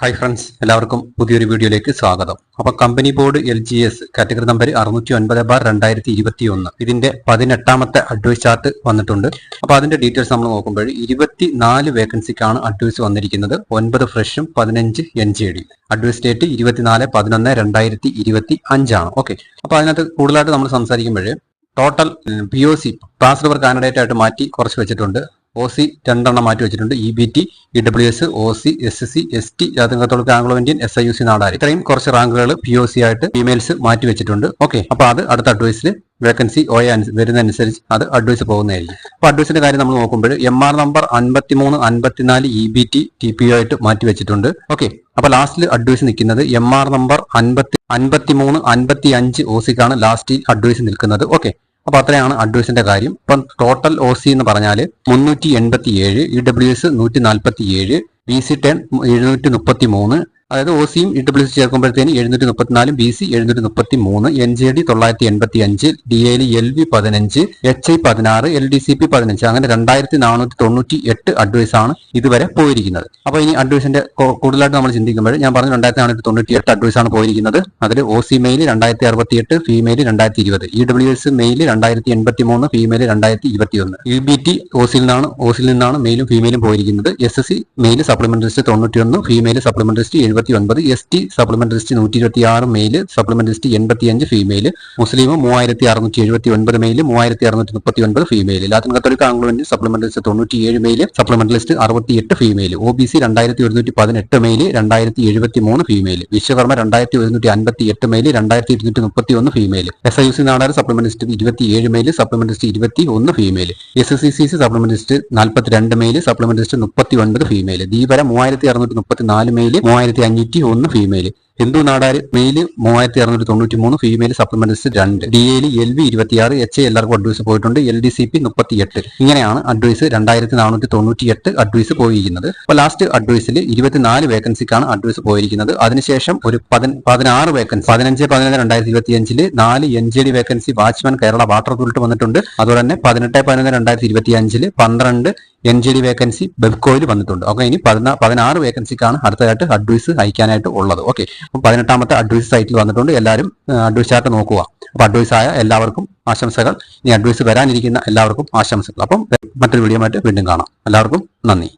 Hi friends, എല്ലാവർക്കും പുതിയൊരു വീഡിയോയിലേക്ക് സ്വാഗതം. അപ്പൊ company board LGS category number 609/2021 ഇതിന്റെ 18ാമത്തെ അഡ്വൈസ് ചാർട്ട് വന്നിട്ടുണ്ട്. അപ്പൊ അതിന്റെ ഡീറ്റെയിൽസ് നമ്മൾ നോക്കുമ്പോൾ 24 വേക്കൻസിക്കാണ് അഡ്വൈസ് വന്നിരിക്കുന്നത്. 9 ഫ്രഷും 15 NJD. അഡ്വൈസ് ഡേറ്റ് 24/11/2025 ആണ്. ഓക്കെ, അപ്പൊ അതിനകത്ത് കൂടുതലായിട്ട് നമ്മൾ സംസാരിക്കുമ്പോൾ total POC passed work candidate ആയിട്ട് മാറ്റി കുറച്ച് വെച്ചിട്ടുണ്ട്. OC 2 മാറ്റി വെച്ചിട്ടുണ്ട്. EBT, EWS, OC, SC, ST, ജാതിമതത്തോട് ആംഗ്ലോ ഇന്ത്യൻ, SIUC നാടാരി, ഇത്രയും കുറച്ച് റാങ്കുകൾ POC ആയിട്ട് ഫീമെയിൽസ് മാറ്റി വെച്ചിട്ടുണ്ട്. ഓക്കെ, അപ്പൊ അത് അടുത്ത അഡ്വൈസിൽ വേക്കൻസി വരുന്നതനുസരിച്ച് അത് അഡ്വൈസ് പോകുന്നതായിരിക്കും. അപ്പൊ അഡ്വൈസിന്റെ കാര്യം നമ്മൾ നോക്കുമ്പോൾ MR നമ്പർ 53, 54 EBT TPO ആയിട്ട് മാറ്റി വെച്ചിട്ടുണ്ട്. ഓക്കെ, അപ്പൊ ലാസ്റ്റിൽ അഡ്വൈസ് നിൽക്കുന്നത് MR നമ്പർ 53, 55 OCക്കാണ് ലാസ്റ്റ് അഡ്വൈസ് നിൽക്കുന്നത്. ഓക്കെ, അപ്പൊ അത്രയാണ് അഡ്വൈസിന്റെ കാര്യം. ഇപ്പം ടോട്ടൽ OC എന്ന് പറഞ്ഞാൽ 387, EWS 147, BC 10 733, അതായത് OCയും EWS ചേർക്കുമ്പോഴത്തേന് 734, BC 733, NJD 985, DAL LV 15, HI 16, LDCP 15, അങ്ങനെ 2498 അഡ്വൈസ് ആണ് ഇതുവരെ പോയിരിക്കുന്നത്. അപ്പൊ ഇനി അഡ്വൈസിന്റെ കൂടുതലായിട്ട് നമ്മൾ ചിന്തിക്കുമ്പോൾ ഞാൻ പറഞ്ഞു 2498 അഡ്വൈസ് ആണ് പോയിരിക്കുന്നത്. അതിൽ OC male 2068, female 2020, EWS male 2083, female 2021, EBT OCയിൽ നിന്നാണ് മെയിലും ഫീമെയിലും പോയിരിക്കുന്നത്. SSC male supplementary list 91, female supplementary list 79, ST supplementary list 126, male supplementary list 85, female. മുസ്ലിം 3679 മെയിൽ, 3639 ഫീമെയിൽ. ലാറ്റിൻ കത്തോലിക്ക Anglo Indian supplementary list 97 male, supplementary list 68 female. OBC 2118 male, 2073 female. Vishwakarma 2158 male, 2231 female. SIUC Nadar supplementary list 27 mail, supplementary list 21 female. SCCC supplementary list 42 male, supplementary list 39 female. ദീപര 3634 male, 3501 female. Hindu Nadar male 3693, female supplement list 2. DAL LV 26, HA എല്ലാവർക്കും advice പോയിട്ടുണ്ട്. LDCP 38. ഇങ്ങനെയാണ് advice 2498 advice പോയിരിക്കുന്നത്. അപ്പൊ last അഡ്വൈസിൽ 24 വേക്കൻസിക്കാണ് advice പോയിരിക്കുന്നത്. അതിനുശേഷം ഒരു 16 vacancy 15/11/2025 4 NJD vacancy watchman Kerala water authority വന്നിട്ടുണ്ട്. അതുപോലെ തന്നെ 18/11/2025 12 NJD വേക്കൻസി ബെബ്കോയിൽ വന്നിട്ടുണ്ട്. ഓക്കെ, ഇനി 16 വേക്കൻസിക്കാണ് അടുത്തതായിട്ട് അഡ്വൈസ് അയക്കാനായിട്ട് ഉള്ളത്. ഓക്കെ, 18ാമത്തെ അഡ്വൈസ് സൈറ്റിൽ വന്നിട്ടുണ്ട്. എല്ലാവരും അഡ്വൈസ് ചാർട്ട് നോക്കുക. അപ്പൊ അഡ്വൈസ് ആയ എല്ലാവർക്കും ആശംസകൾ. ഇനി അഡ്വൈസ് വരാനിരിക്കുന്ന എല്ലാവർക്കും ആശംസകൾ. അപ്പം മറ്റൊരു വീഡിയോ ആയിട്ട് വീണ്ടും കാണാം. എല്ലാവർക്കും നന്ദി.